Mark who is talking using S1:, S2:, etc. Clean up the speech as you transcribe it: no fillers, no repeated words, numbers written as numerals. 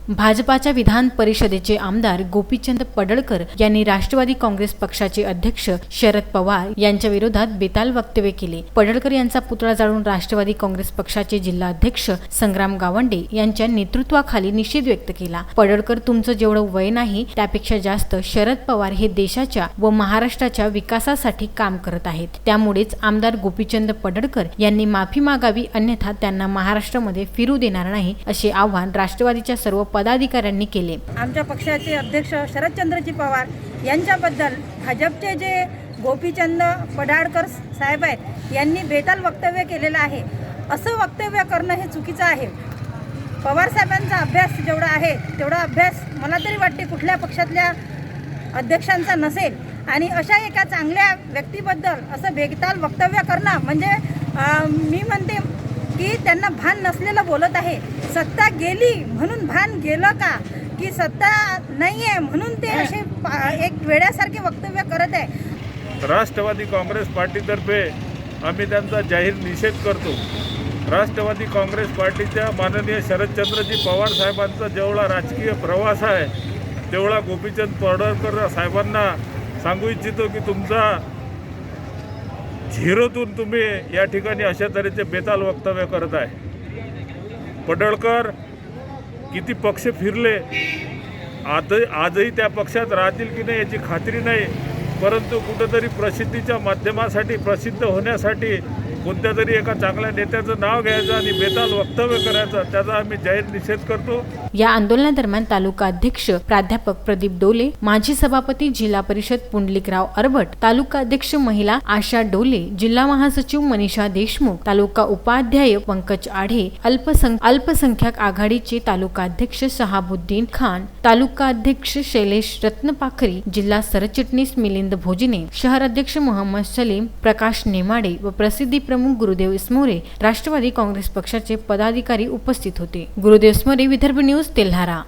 S1: भाजपाच्या विधान परिषदेचे आमदार गोपीचंद पडळकर यांनी राष्ट्रवादी काँग्रेस पक्षाचे अध्यक्ष शरद पवार यांच्या विरोधात बेताल वक्तव्य केले। पडळकर यांचा पुतळा जाळून राष्ट्रवादी काँग्रेस पक्षाचे जिल्हा अध्यक्ष संग्राम गावंडे यांच्या नेतृत्वाखाली निषेध व्यक्त केला। पडळकर, तुमचं जेवढं वय नाही त्यापेक्षा जास्त शरद पवार हे देशाच्या व महाराष्ट्राच्या विकासासाठी काम करत आहेत। त्यामुळेच आमदार गोपीचंद पडळकर यांनी माफी मागावी, अन्यथा त्यांना महाराष्ट्रामध्ये फिरू देणार नाही, असे आवाहन राष्ट्रवादीच्या सर्व पदाधिकाऱ्यांनी केले।
S2: आमच्या पक्षाचे अध्यक्ष शरदचंद्रजी पवार यांच्याबद्दल भाजपचे जे गोपीचंद पडळकर साहेब आहेत यांनी बेताल वक्तव्य केलेलं आहे। असं वक्तव्य करणं हे चुकीचं आहे। पवार साहेबांचा अभ्यास जेवढा आहे तेवढा अभ्यास मला तरी वाटते कुठल्या पक्षातल्या अध्यक्षांचा नसेल, आणि अशा एका चांगल्या व्यक्तीबद्दल असं बेताल वक्तव्य करणं म्हणजे मी म्हणते की त्यांना भान नसलेलं बोलत आहे। सत्ता गेली म्हणून भान गेलं का, की सत्ता नाही आहे म्हणून ते असे एक वेड्यासारखे वक्तव्य करत आहे।
S3: राष्ट्रवादी काँग्रेस पार्टीतर्फे आम्ही त्यांचा जाहीर निषेध करतो। राष्ट्रवादी काँग्रेस पार्टीच्या माननीय शरदचंद्रजी पवार साहेबांचा जेवढा राजकीय प्रवास आहे तेवढा गोपीचंद पडळकर साहेबांना सांगू इच्छितो की तुमचा झिरोतून तुम्ही या ठिकाणी अशा तऱ्हेचे बेताल वक्तव्य करत आहे। पडळकर किती पक्ष फिरले, आजही त्या पक्षात राहतील की नाही याची खात्री नाही, परंतु कुठेतरी प्रसिद्धीच्या माध्यमासाठी, प्रसिद्ध होण्यासाठी कोणत्या तरी एका चांगल्या नेत्याचं नाव घ्यायचं आणि बेताल वक्तव्य करायचं, त्याचा आम्ही जाहीर निषेध करतो।
S1: या आंदोलनादरम्यान तालुका अध्यक्ष प्राध्यापक प्रदीप डोले, माजी सभापती जिल्हा परिषद पुंडलिकराव अरबट, तालुका अध्यक्ष महिला आशा डोले, जिल्हा महासचिव मनीषा देशमुख, तालुका उपाध्याय पंकज आढे, अल्पसंख्याक आघाडीचे तालुका अध्यक्ष शहाबुद्दीन खान, तालुका अध्यक्ष शैलेश रत्नपाखरी, जिल्हा सरचिटणीस मिलिंद भोजने, शहर अध्यक्ष मोहम्मद सलीम, प्रकाश नेमाडे व प्रसिद्धी प्रमुख गुरुदेव इसमोरे राष्ट्रवादी काँग्रेस पक्षाचे पदाधिकारी उपस्थित होते। गुरुदेव इसमोरे, विदर्भ न्यूज, तेल्हारा।